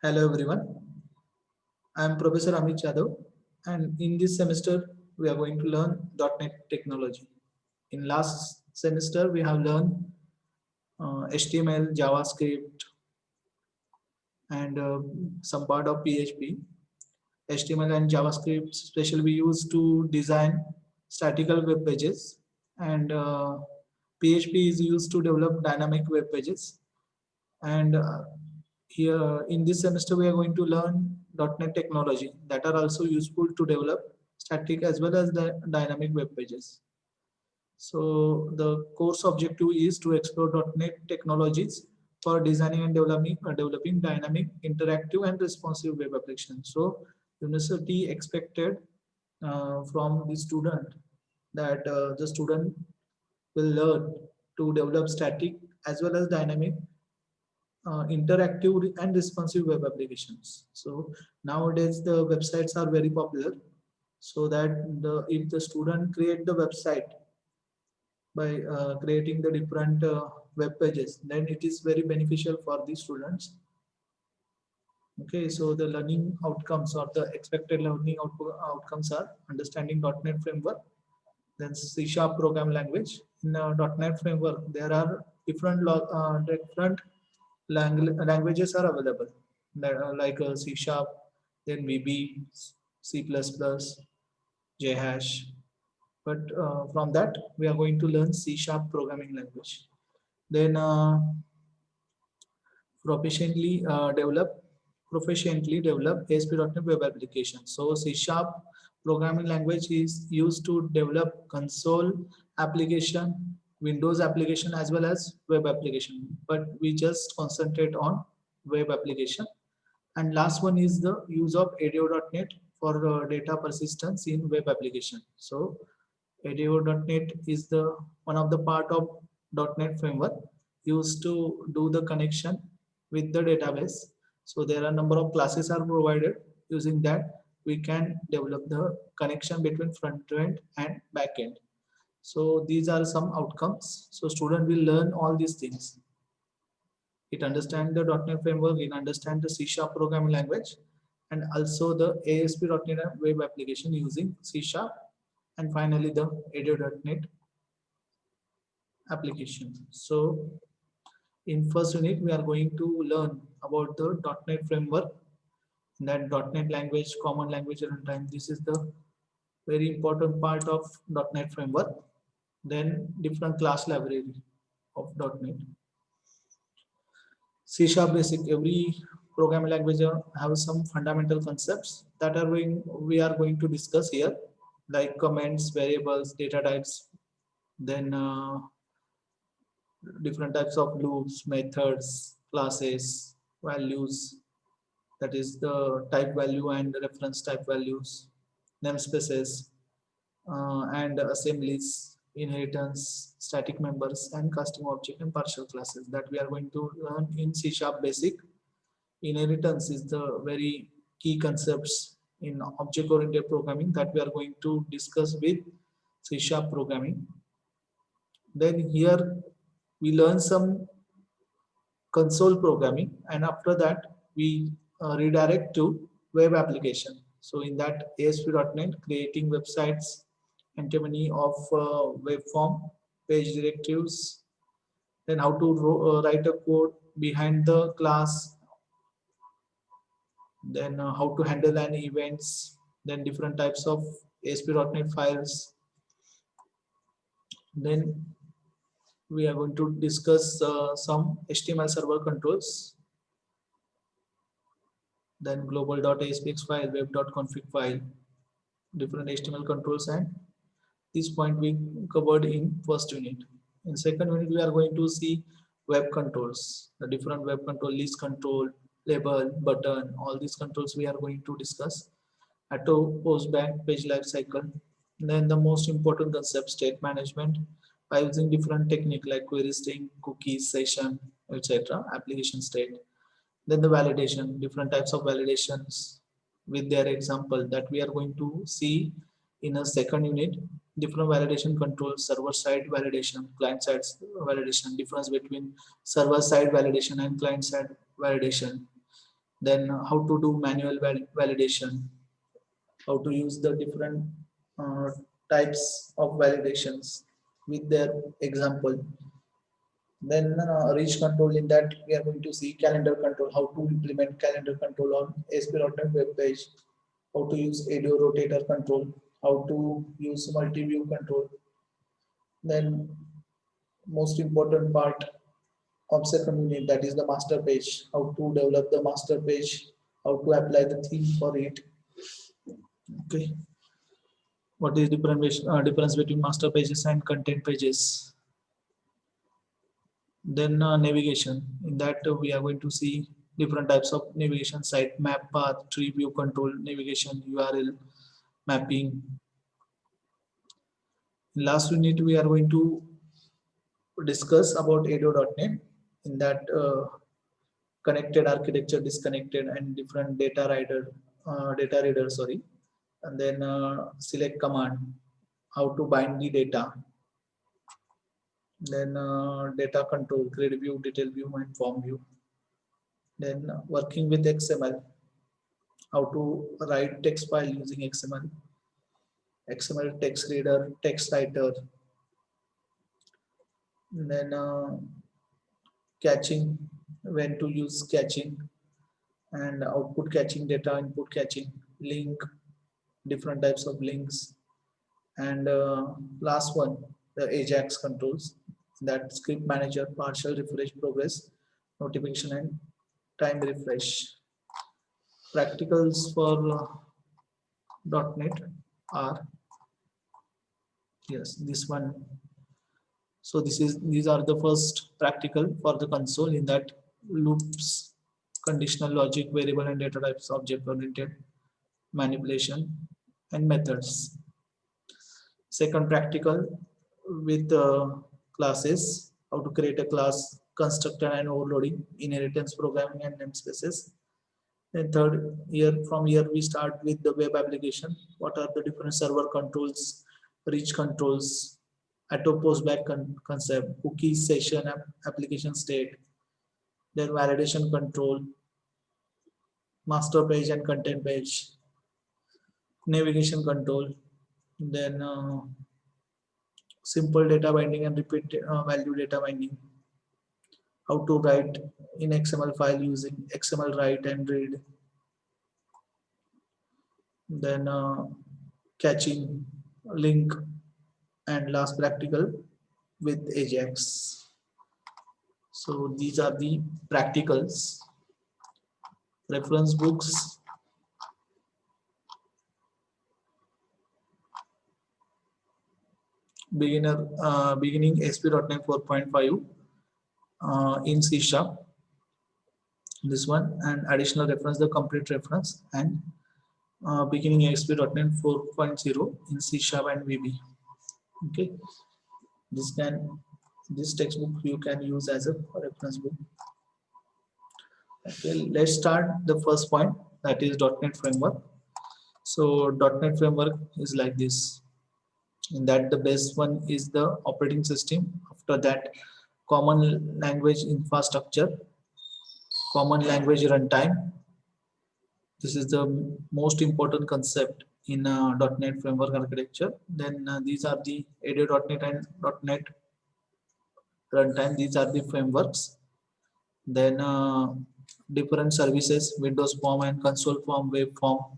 Hello everyone, I am Professor Amit Yadav, and in this semester we are going to learn .NET technology. In last semester we have learned HTML, JavaScript, and some part of PHP. HTML and JavaScript especially we use to design statical web pages, and PHP is used to develop dynamic web pages. And here in this semester we are going to learn .NET technology that are also useful to develop static as well as the dynamic web pages. So the course objective is to explore .NET technologies for designing and developing dynamic, interactive and responsive web applications. So university expected from the student that the student will learn to develop static as well as dynamic, interactive and responsive web applications. So nowadays the websites are very popular. So that if the student create the website by creating the different web pages, then it is very beneficial for the students. Okay, so the learning outcomes or the expected learning outcomes are understanding .NET framework, then C# program language. In .NET framework, there are different languages are available, that are like C#, then VB, C++, JHash. But from that, we are going to learn C# programming language. Then proficiently develop ASP.NET web application. So C# programming language is used to develop console application, Windows application as well as web application. But we just concentrate on web application. And last one is the use of ADO.NET for data persistence in web application. So ADO.NET is the one of the part of .NET framework used to do the connection with the database. So there are number of classes are provided. Using that, we can develop the connection between front end and back end. So these are some outcomes. So student will learn all these things. It understand the .NET framework, it understand the C# programming language, and also the ASP.NET web application using C#, and finally the ADO.NET application. So in first unit, we are going to learn about the .NET framework, that .NET language, common language runtime. This is the very important part of .NET framework. Then different class library of .NET. C# basic. Every programming language have some fundamental concepts that are we are going to discuss here, like comments, variables, data types, then different types of loops, methods, classes, values, that is the type value and the reference type values, namespaces, and assemblies, inheritance, static members, and custom object and partial classes that we are going to learn in C# basic. Inheritance is the very key concepts in object-oriented programming that we are going to discuss with C# programming. Then here we learn some console programming, and after that we redirect to web application. So in that ASP.NET, creating websites, antinomy of web form, page directives, then how to write a code behind the class, then how to handle any events, then different types of ASP.NET files. Then we are going to discuss some HTML server controls, then global.aspx file, web.config file, different HTML controls, and this point we covered in first unit. In second unit, we are going to see web controls, the different web control, list control, label, button, all these controls we are going to discuss. Auto, post, back, page life cycle. Then the most important concept, state management, by using different technique like query string, cookies, session, etc. Application state. Then the validation, different types of validations with their example that we are going to see in a second unit. Different validation controls, server side validation, client side validation, difference between server side validation and client side validation. then how to do manual validation, how to use the different uh, types of validations with their example. Then reach control, in that we are going to see calendar control, how to implement calendar control on ASP.NET web page, how to use ADO rotator control, how to use multi-view control. Then most important part of second unit, that is the master page, how to develop the master page, how to apply the theme for it. Okay, what is difference between master pages and content pages? Then navigation, in that we are going to see different types of navigation: site map, path, tree view control, navigation, URL mapping. In last unit we are going to discuss about ADO.NET, in that connected architecture, disconnected, and different data reader, sorry. And then select command, how to bind the data. Then data control, grid view, detail view, and form view. Then working with XML, how to write text file using XML, XML text reader, text writer. And then catching, when to use catching, and output catching, data input catching, link, different types of links. And last one, the AJAX controls, that script manager, partial refresh, progress, notification, and time refresh. Practicals for .NET are, yes, this one. So these are the first practical for the console, in that loops, conditional logic, variable and data types, object oriented, manipulation, and methods. Second practical with classes, how to create a class, constructor and overloading, inheritance programming, and namespaces. And third year, from here we start with the web application. What are the different server controls, reach controls, auto postback concept, cookie session, application state, then validation control, master page and content page, navigation control, then simple data binding and repeat value data binding, how to write in XML file using XML write and read, then catching, link, and last practical with AJAX. So these are the practicals. Reference books, beginning ASP.NET 4.5 in C#, this one, and additional reference, the complete reference, and beginning ASP.NET 4.0 in C# and VB. Okay, this textbook you can use as a reference book. Okay, let's start the first point, that is .NET framework. So .NET framework is like this, in that the best one is the operating system. After that, common language infrastructure, common language runtime. This is the most important concept in .NET framework architecture. Then these are the ADO.NET and .NET runtime. These are the frameworks. Then different services, Windows Form and Console Form, Web Form.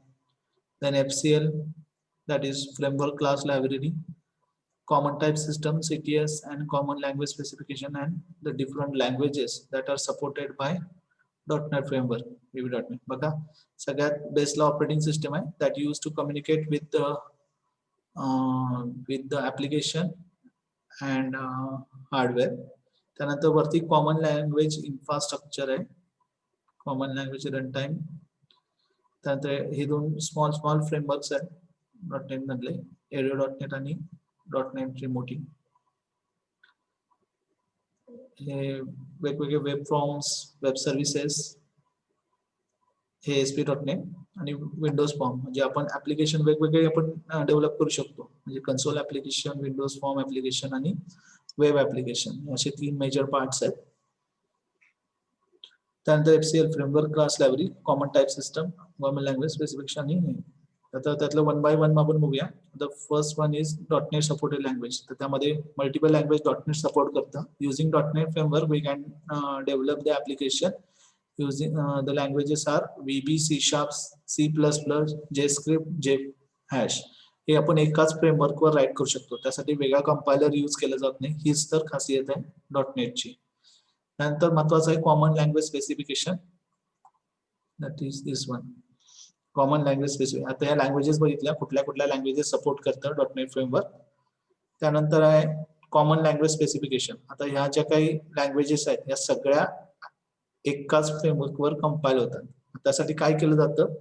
Then FCL, that is framework class library, common type system, CTS, and common language specification, and the different languages that are supported by .NET framework, VB.NET. बघा सगळ्यात बेसला operating system आहे that used to communicate with the application and hardware. त्यानंतर वरती common language infrastructure आहे, common language run time. त्यानंतर हे दोन small frameworks आहेत .NET मधले, ADO.NET आणि .NET रिमोटिंग. हे वेगवेगळे वेब फॉर्म्स, वेब सर्व्हिसेस, हे ASP.NET आणि विंडोज फॉर्म, म्हणजे आपण ऍप्लिकेशन वेगवेगळे आपण डेव्हलप करू शकतो, म्हणजे console application, windows form application आणि वेब ऍप्लिकेशन, असे तीन मेजर पार्ट्स आहेत. त्यानंतर FCL framework class library, common type system, common language specification आणि आता त्यातलं वन बाय वन आपण बघूया. The first one is .NET supported language. तर त्यामध्ये मल्टिपल लँग्वेज .NET सपोर्ट करतं. Using .NET framework we can develop the application using the languages are VB, C Sharp, C++, JScript, JHash. हे आपण एकाच फ्रेमवर्कवर right करू शकतो. त्यासाठी वेगळा कंपायलर यूज केला जात नाही. हीच तर खासियत आहे .NETची. त्यानंतर महत्वाचं आहे common language specification. That is this one. Common language specific. आता या लँग्वेजेस बघितल्या कुठल्या कुठल्या लँग्वेजेस सपोर्ट करतं .NET फ्रेमवर्क. त्यानंतर आहे कॉमन लँग्वेज स्पेसिफिकेशन. आता ह्या ज्या काही लँग्वेजेस आहेत या सगळ्या एकाच फ्रेमवर्कवर कंपाईल होतात. त्यासाठी काय केलं जातं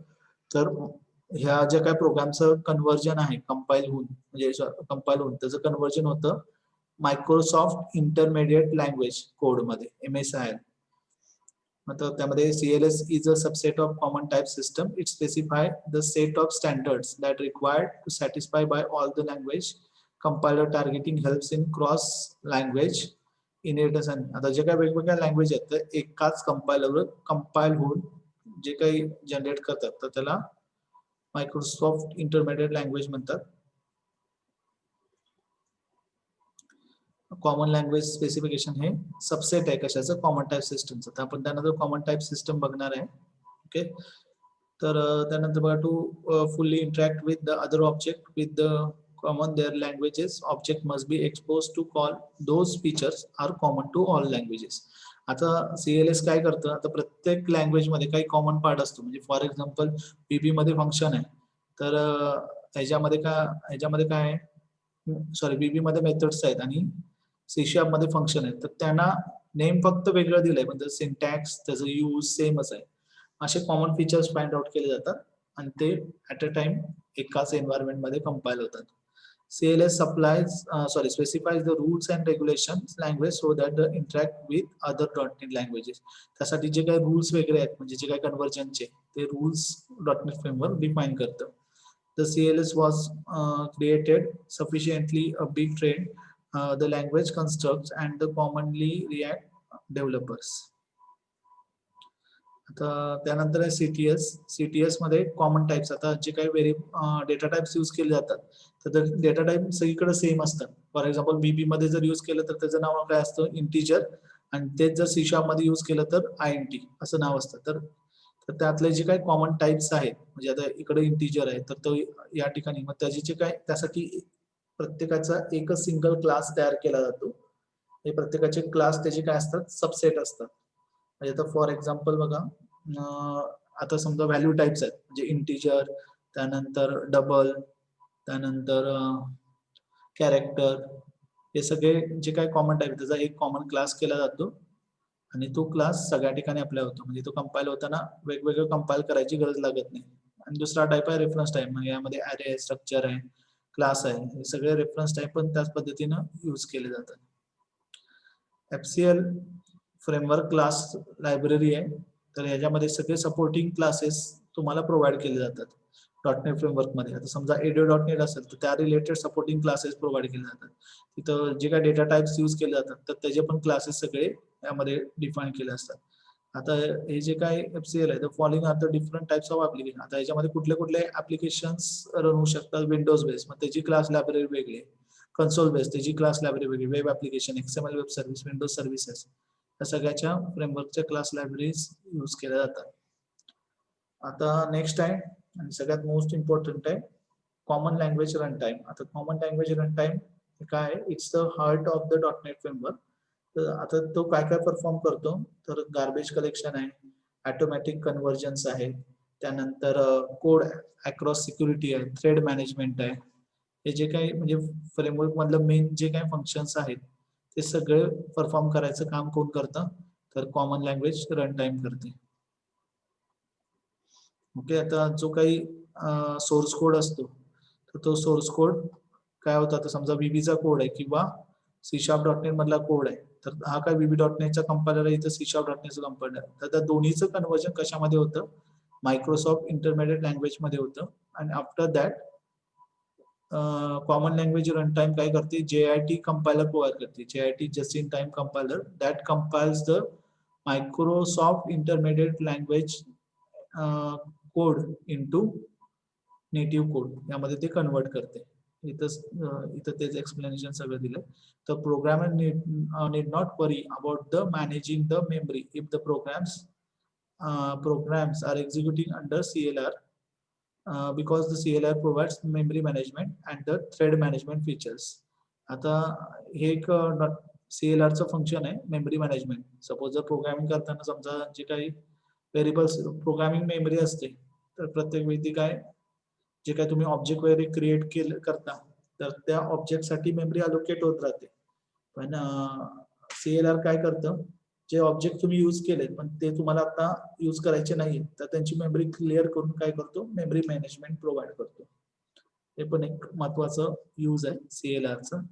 तर ह्या ज्या काही प्रोग्रामचं कन्व्हर्जन आहे कंपाईल होऊन म्हणजे कंपाईल होऊन त्याचं कन्व्हर्जन होतं मायक्रोसॉफ्ट इंटरमिडिएट लँग्वेज कोड मध्ये MSIL. मतलब त्यामध्ये CLS is a subset of common type system. It specify the set of standards that required to satisfy by all the language. Compiler targeting helps in cross language inheritance. आता जे काही वेगवेगळ्या language आहेत तर एकाच कंपायलरवर compile होऊन जे काही जनरेट करतात तर त्याला मायक्रोसॉफ्ट इंटरमिडिएट लँग्वेज म्हणतात. कॉमन लँग्वेज स्पेसिफिकेशन हे सबसेट आहे कशाचं कॉमन टाईप सिस्टमचं. तर आपण त्यानंतर कॉमन टाईप सिस्टम बघणार आहे. ओके. तर त्यानंतर बघा to fully interact with the other object with the common their languages object must be exposed to call those features are common to all languages. आता CLS काय करतं आता प्रत्येक लँग्वेज मध्ये काही कॉमन पार्ट असतो. म्हणजे फॉर एक्झाम्पल BB मध्ये फंक्शन आहे तर ह्याच्यामध्ये काय आहे सॉरी BB मध्ये मेथड्स आहेत आणि C# मध्ये फंक्शन आहेत तर त्यांना नेम फक्त वेगळं दिलंय म्हणजे सिंटॅक्स त्याचं यूज सेमच आहे. असे कॉमन फीचर्स फाइंड आउट केले जातात आणि ते ऍट अ टाइम एकाच एन्व्हायरमेंट मध्ये कंपाईल होतात. CLS specifies the rules and regulations language so that they interact with other .NET languages. त्यासाठी जे काही रूल्स वेगळे आहेत म्हणजे जे काही कन्व्हर्जनचे ते रूल्स .NET फ्रेमवर्क डिफाइन करतं. The CLS was created sufficiently a big trend. The language constructs and the commonly react developers. आता त्यानंतर आहे CTS मध्ये कॉमन टाइप्स. आता जे काही डेटा टाइप्स यूज केले जातात तर डेटा टाइप सगळीकडे सेम असतात. फॉर एक्झाम्पल BB मध्ये जर यूज केलं तर त्याचं नाव काय असतं इंटिजर आणि तेच जर C# मध्ये यूज केलं तर INT असं नाव असतं. तर त्यातले जे काही कॉमन टाइप्स आहेत म्हणजे आता इकडे इंटिजर आहे तर तो या ठिकाणी मग त्याचे जे काय त्यासाठी प्रत्येकाचा एकच सिंगल क्लास तयार केला जातो. हे प्रत्येकाचे क्लास त्याचे काय असतात सबसेट असतात. म्हणजे आता फॉर एक्झाम्पल बघा आता समजा व्हॅल्यू टाइप्स आहेत म्हणजे इंटिजर त्यानंतर डबल त्यानंतर कॅरेक्टर हे सगळे जे काही कॉमन टाइप त्याचा एक कॉमन क्लास केला जातो आणि तो क्लास सगळ्या ठिकाणी अप्लाय होतो. म्हणजे तो कंपाईल होताना वेगवेगळं कंपाईल करायची गरज लागत नाही. आणि दुसरा टाइप आहे रेफरन्स टाइप. म्हणजे यामध्ये ॲरे आहे स्ट्रक्चर आहे क्लास आहे हे सगळे रेफरन्स टाइप पण त्याच पद्धतीनं यूज केले जातात. FCL फ्रेमवर्क क्लास लायब्ररी आहे तर ह्याच्यामध्ये सगळे सपोर्टिंग क्लासेस तुम्हाला प्रोव्हाइड केले जातात .NET फ्रेमवर्क मध्ये. आता समजा ADO.NET असेल तर त्या रिलेटेड सपोर्टिंग क्लासेस प्रोव्हाइड केले जातात. तिथं जे काही डेटा टाइप्स यूज केले जातात तर त्याचे पण क्लासेस सगळे यामध्ये डिफाईन केले असतात. आता हे जे काही FCL आहे तर following are the different types of application. आता याच्यामध्ये कुठले कुठले ऍप्लिकेशन्स रन होऊ शकतात. विंडोज बेस मग त्याची क्लास लायब्ररी वेगळी आहे. कन्सोल बेस त्याची क्लास लायब्ररी वेगळी. Web application XML web service Windows services या सगळ्याच्या फ्रेमवर्कच्या क्लास लायब्ररीज यूज केल्या जातात. आता नेक्स्ट आहे आणि सगळ्यात मोस्ट इम्पॉर्टंट आहे कॉमन लँग्वेज रन टाइम. आता कॉमन लँग्वेज रन टाइम काय आहे it's the heart of the .NET framework. तर आता तो काय काय परफॉर्म करतो तर गार्बेज कलेक्शन आहे ऑटोमॅटिक कन्व्हर्जन्स आहे त्यानंतर कोड अक्रॉस सिक्युरिटी आहे थ्रेड मॅनेजमेंट आहे. हे जे काही म्हणजे फ्रेमवर्क मधलं मेन जे काही फंक्शन्स आहेत ते सगळे परफॉर्म करायचं काम कोण करतं तर कॉमन लँग्वेज रन टाइम करते. ओके. आता जो काही सोर्स कोड असतो तर तो सोर्स कोड काय होता तर समजा VB कोड आहे किंवा C#.NET मधला कोड आहे तर हा काय VB.NET चा कंपायलर आहे इथं C#.NET चा कंपायलर आहे. तर त्या दोन्हीचं कन्व्हर्जन कशामध्ये होतं मायक्रोसॉफ्ट इंटरमिडिएट लँग्वेज मध्ये होतं आणि after that common language run time काय करते JIT कंपायलर प्रोव्हाइड करते. JIT just in time compiler that compiles the Microsoft Intermediate Language code into native code यामध्ये ते कन्वर्ट करते. इथं तेच एक्सप्लेनेशन सगळं दिलं. तर programmer need not worry about the managing the memory if the programs are executing under CLR because the CLR provides memory management and the thread management features. आता हे एक CLR चं फंक्शन आहे मेमरी मॅनेजमेंट. सपोज जर programming करताना समजा जे काही व्हेरिएबल्स प्रोग्रामिंग मेमरी असते तर प्रत्येक वेळी काय जे काय तुम्ही ऑब्जेक्ट वगैरे क्रिएट करता तर त्या ऑब्जेक्टसाठी मेमरी अलोकेट होत राहते. पण CLR काय करतं, जे ऑब्जेक्ट तुम्ही यूज केले पण ते तुम्हाला आता यूज करायचे नाही तर त्यांची मेमरी क्लिअर करून काय करतो, मेमरी मॅनेजमेंट प्रोव्हाइड करतो. हे पण एक महत्वाचं यूज आहे CLR चं.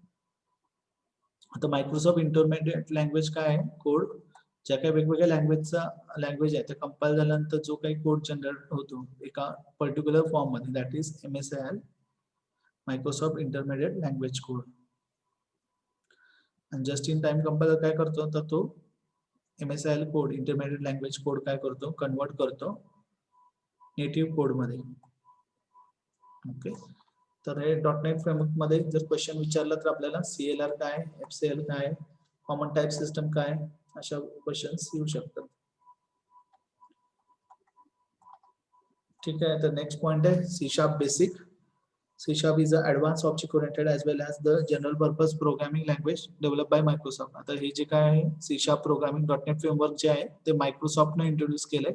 आता मायक्रोसॉफ्ट इंटरमिडिएट लँग्वेज काय आहे, कोड ज्या काही वेगवेगळ्या लँग्वेज आहे ते कंपाईल झाल्यानंतर जो काही कोड जनरेट होतो एका पर्टिक्युलर फॉर्म मध्ये, that is MSIL Microsoft intermediate language code. आणि जस्ट इन टाइम कंपाइलर काय करतो तर तो MSIL code intermediate language code काय करतो, कन्वर्ट करतो नेटिव्ह कोड मध्ये. ओके, तर हे .NET फ्रेमवर्क मध्ये जर क्वेश्चन विचारला तर आपल्याला CLR काय, FCL काय, कॉमन टाइप सिस्टम काय, अशा क्वेश्चन्स येऊ शकतात. ठीक आहे, तर नेक्स्ट पॉइंट आहे C# basic. C# is an advanced object oriented as well as the general purpose programming language developed by Microsoft. आता हे जे काय आहे C# प्रोग्रामिंग .NET फ्रेमवर्क जे आहे ते मायक्रोसॉफ्टने इंट्रोड्यूस केलंय.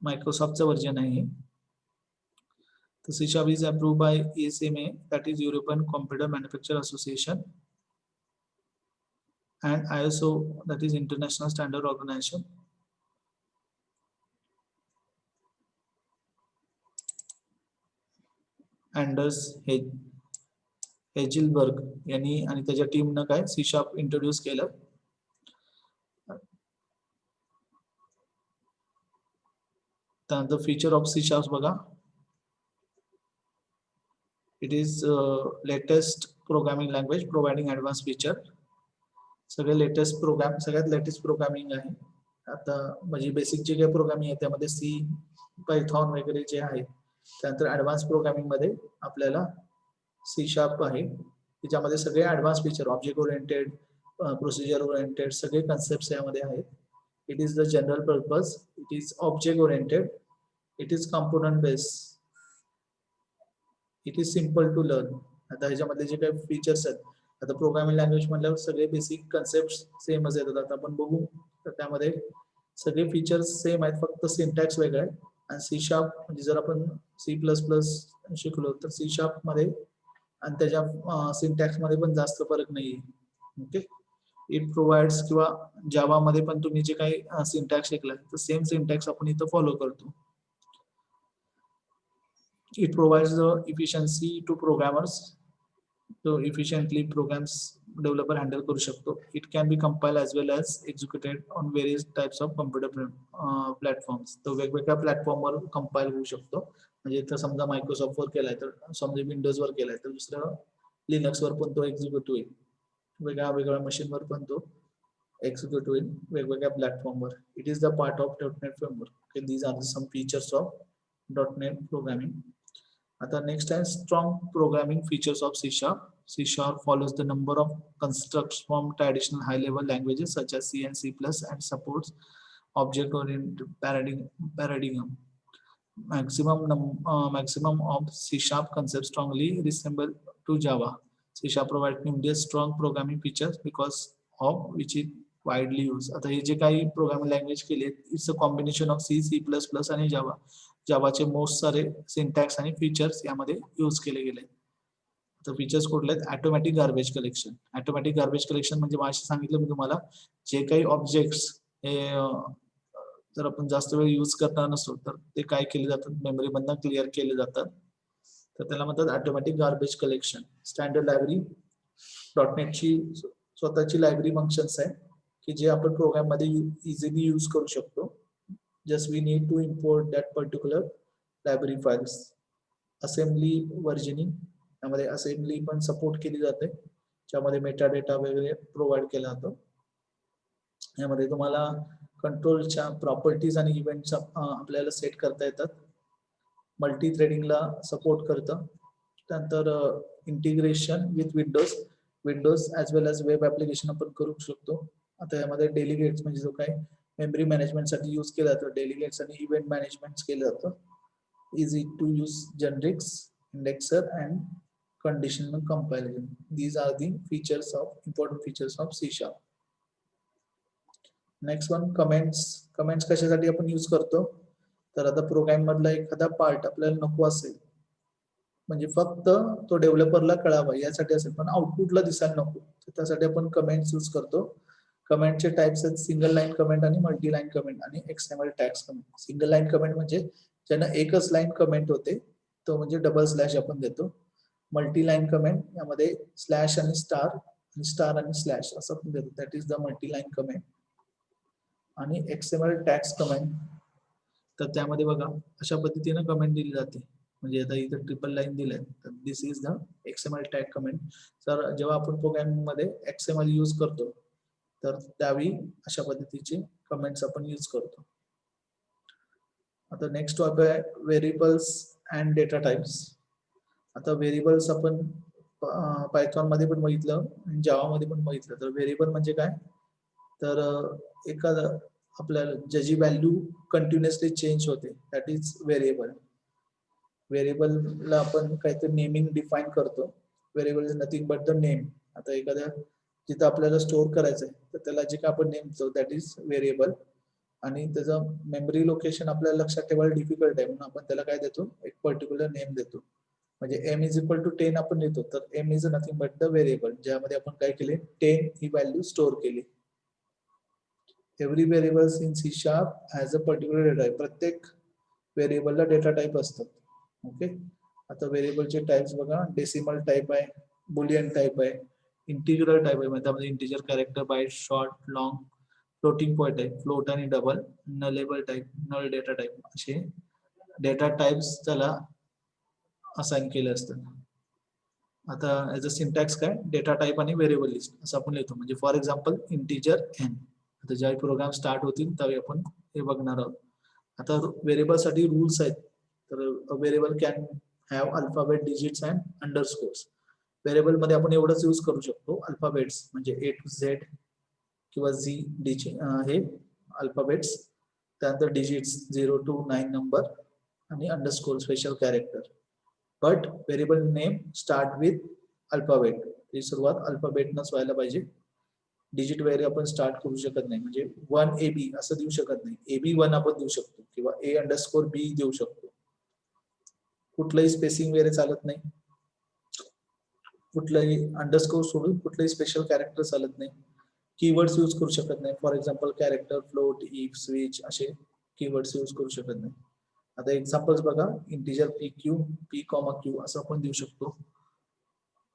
मायक्रोसॉफ्टचं व्हर्जन आहे. The C# is approved by ESMA, that is European Computer Manufacturer Association, and ISO, that is International Standard Organization. Anders Hejlsberg यांनी आणि त्याच्या टीमनं काय C# इंट्रोड्यूस केलं. त्यानंतर फीचर ऑफ C# बघा. It is latest programming language providing advanced feature. सगळे latest programme, सगळ्यात लेटेस्ट प्रोग्रामिंग आहे. आता म्हणजे बेसिक जे काही प्रोग्रामिंग आहे त्यामध्ये C, पायथॉन वगैरे जे आहे. त्यानंतर ऍडव्हान्स प्रोग्रामिंग मध्ये आपल्याला C# आहे, त्याच्यामध्ये सगळे advance feature, object oriented, procedure oriented सगळे कन्सेप्ट्स यामध्ये आहेत. It is the general purpose, it is object oriented, it is component based, it is simple to learn. आता ह्याच्यामध्ये जे काही फीचर्स आहेत, आता प्रोग्रामिंग लँग्वेज म्हणल्यावर सगळे बेसिक कन्सेप्ट सेमच येतात. आता आपण बघू तर त्यामध्ये सगळे फीचर्स सेम आहेत, फक्त सिंटॅक्स वेगळं आहे. आणि C# म्हणजे जर आपण C++ शिकलो तर C# मध्ये आणि त्याच्या सिंटॅक्स मध्ये पण जास्त फरक नाहीये. ओके, इट प्रोव्हाइड्स किंवा जावा मध्ये पण तुम्ही जे काही सिंटॅक्स शिकलाय तर सेम सिंटॅक्स आपण इथं फॉलो करतो. It provides the efficiency to programmers, so efficiently programs developer handle करू शकतो. It can be compiled as well as executed on various types of computer platforms. तो वेगवेगळ्या प्लॅटफॉर्मवर कंपाईल होऊ शकतो. म्हणजे इथं समजा मायक्रोसॉफ्ट वर केलाय तर समजा विंडोज वर केलाय तर दुसरं लिनक्स वर पण तो एक्झिक्यूट होईल. वेगळ्या मशीन वर पण तो एक्झिक्यूट होईल वेगवेगळ्या प्लॅटफॉर्मवर. It is the part of .NET framework. Okay, these are some features of .NET programming. आता next is strong programming features of C#. C# follows the number of constructs from traditional high-level languages such as C and C++ and supports object-oriented paradigm. Maximum of C# concepts strongly resemble to Java. C# provides numerous strong programming features because of which it widely used. आता हे जे काही programming language केले it's a combination of C++ आणि जावा. जावाचे most सारे syntax आणि features यामध्ये use केले गेले. तर फीचर्स कुठले आहेत, automatic garbage collection. Automatic garbage collection म्हणजे माशी सांगितलं मी तुम्हाला, जे काही ऑब्जेक्ट्स हे जर आपण जास्त वेळ यूज करणार नसतो तर ते काय केले जातात, मेमरी मधनं क्लिअर केले जातात. तर त्याला म्हणतात automatic garbage collection. Standard library .NETची स्वतःची लायब्ररी फंक्शन्स आहे की जे आपण प्रोग्राम मध्ये इझिली यूज करू शकतो. Just we need to import that particular library files. Assembly versioning, त्यामध्ये असेंबली पण सपोर्ट केली जाते, ज्यामध्ये मेटा डेटा वगैरे प्रोव्हाइड केला जातो. यामध्ये तुम्हाला कंट्रोलच्या प्रॉपर्टीज आणि इव्हेंट्स आपल्याला सेट करता येतात. मल्टी थ्रेडिंगला सपोर्ट करतं. त्यानंतर integration with Windows as well as web application आपण करू शकतो. आता यामध्ये डेलिगेट्स म्हणजे जो काय मेमरी मॅनेजमेंटसाठी यूज केला जातो, डेलिगेट्स आणि इव्हेंट मॅनेजमेंट केलं जातं. Easy to use generics, indexer and conditional comparison. These are the important features of C#. Next one comments कशासाठी आपण यूज करतो, तर आता प्रोग्राम मधला एखादा पार्ट आपल्याला नको असेल, म्हणजे फक्त तो डेव्हलपरला कळावा यासाठी असेल, पण आउटपुटला दिसायला नको, तर त्यासाठी आपण कमेंट्स यूज करतो. कमेंटचे टाइप्स आहेत सिंगल लाईन कमेंट आणि मल्टी लाईन कमेंट आणि XML tags comment. Single line comment म्हणजे ज्यांना एकच लाईन कमेंट होते, तो म्हणजे डबल स्लॅश आपण देतो. मल्टी लाईन कमेंट यामध्ये स्लॅश आणि स्टार आणि स्लॅश असं आपण देतो, that is the multi line comment. आणि एक्सएमएल टॅग्स कमेंट, तर त्यामध्ये बघा अशा पद्धतीने कमेंट दिली जाते. म्हणजे आता इथं ट्रिपल लाईन दिलंय, तर this is the XML tag comment. तर जेव्हा आपण प्रोग्रामिंग मध्ये एक्सएमएल यूज करतो, तर त्यावेळी अशा पद्धतीचे कमेंट्स आपण यूज करतो. आता नेक्स्ट टॉपिक आहे व्हेरिएबल्स अँड डेटा टाइप्स. आता व्हेरिएबल्स आपण पायथॉन मध्ये पण बघितलं आणि जावा मध्ये पण बघितलं. तर व्हेरिएबल म्हणजे काय, तर एखादा आपल्याला ज्याची व्हॅल्यू कंटिन्युअसली चेंज होते, दॅट इज व्हेरिएबल. व्हेरिएबलला आपण काहीतरी नेमिंग डिफाईन करतो. Variable is nothing but the name. आता एखाद्या जिथं आपल्याला स्टोअर करायचंय, तर त्याला जे काय आपण नेम देतो दॅट इज व्हेरिएबल. आणि त्याचं मेमरी लोकेशन आपल्याला लक्षात ठेवायला डिफिकल्ट आहे, म्हणून आपण त्याला काय देतो, एक पर्टिक्युलर नेम देतो. म्हणजे m इज इक्वल टू 10 आपण लिहितो, तर m is nothing but the variable, ज्यामध्ये आपण काय केले, 10 ही व्हॅल्यू स्टोअर केली. Every variables in C# has a particular data type. प्रत्येक व्हेरिएबलला डेटा टाइप असतात. ओके. आता व्हेरिएबलचे टाइप्स बघा, डेसिमल टाइप आहे, बुलियन टाइप आहे, इंटिजर टाइप आहे, म्हणजे त्यामध्ये integer, character, byte, short, long, floating point आहे, फ्लोट आणि double, nullable type, null data type, असे डेटा टाइप्स त्याला असाइन केले असतात. आता ॲज अ सिंटॅक्स काय, डेटा टाइप आणि व्हेरिएबल लिस्ट असं आपण लिहितो. म्हणजे फॉर एक्झाम्पल इंटिजर n. आता ज्यावेळी प्रोग्राम स्टार्ट होतील त्यावेळी आपण हे बघणार आहोत. आता व्हेरिएबलसाठी रूल्स आहेत. तर variable can have alphabet, digits and underscores. Variable मध्ये आपण एवढंच यूज करू शकतो, अल्फाबेट्स म्हणजे A to Z किंवा Z हे अल्फाबेट्स, त्यानंतर डिजिट्स 0 to 9 नंबर आणि underscore special character. But variable name start with alphabet. ही सुरुवात अल्फाबेटनंच व्हायला पाहिजे. डिजिट वगैरे आपण स्टार्ट करू शकत नाही, म्हणजे 1AB असं देऊ शकत नाही. AB1 आपण देऊ शकतो किंवा A_B देऊ शकतो. कुठलंही स्पेसिंग वगैरे चालत नाही, कुठलंही अंडरस्कोर सोडून कुठलंही स्पेशल कॅरेक्टर चालत नाही. कीवर्ड्स यूज करू शकत नाही. For example character, float, if, switch असे कीवर्ड्स यूज करू शकत नाही. आता एक्झाम्पल्स बघा, इंटिजर PQ, P,Q असं आपण देऊ शकतो.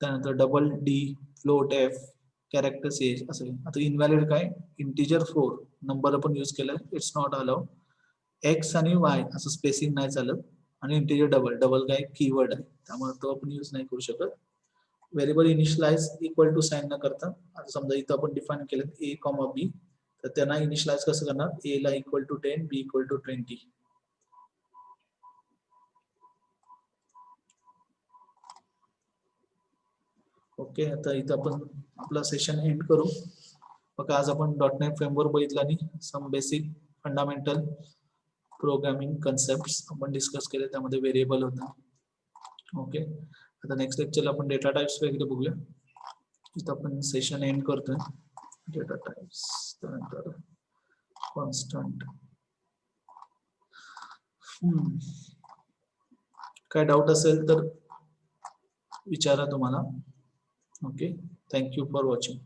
त्यानंतर double D, float F, character CH असं. आता इनव्हॅलिड काय, इंटिजर 4 नंबर आपण यूज केलाय, इट्स नॉट अलाउड. X आणि Y असं स्पेसिंग नाही चालत. आणि इंटिजर डबल काय कीवर्ड आहे, त्यामुळे तो आपण यूज नाही करू शकत. Variable initialize equal to sign न करता, आता समजा इथं आपण डिफाईन केलं A,B, तर त्यांना इनिशियलाइज कसं करणार, A ला equal to 10, B equal to 20. Okay. आता इथं आपण आपला सेशन एंड करू. बघा आज आपण .NET फ्रेमवर्क बघितला आणि some basic fundamental programming concepts आपण डिस्कस केले, त्यामध्ये व्हेरिएबल होता. ओके. आता नेक्स्ट लेक्चरला आपण डेटा टाइप्स वगैरे बघूया. इथं आपण सेशन एंड करतोय. डेटा टाइप्स, त्यानंतर कॉन्स्टंट. काय डाऊट असेल तर विचारा तुम्हाला. ओके. Thank you for watching.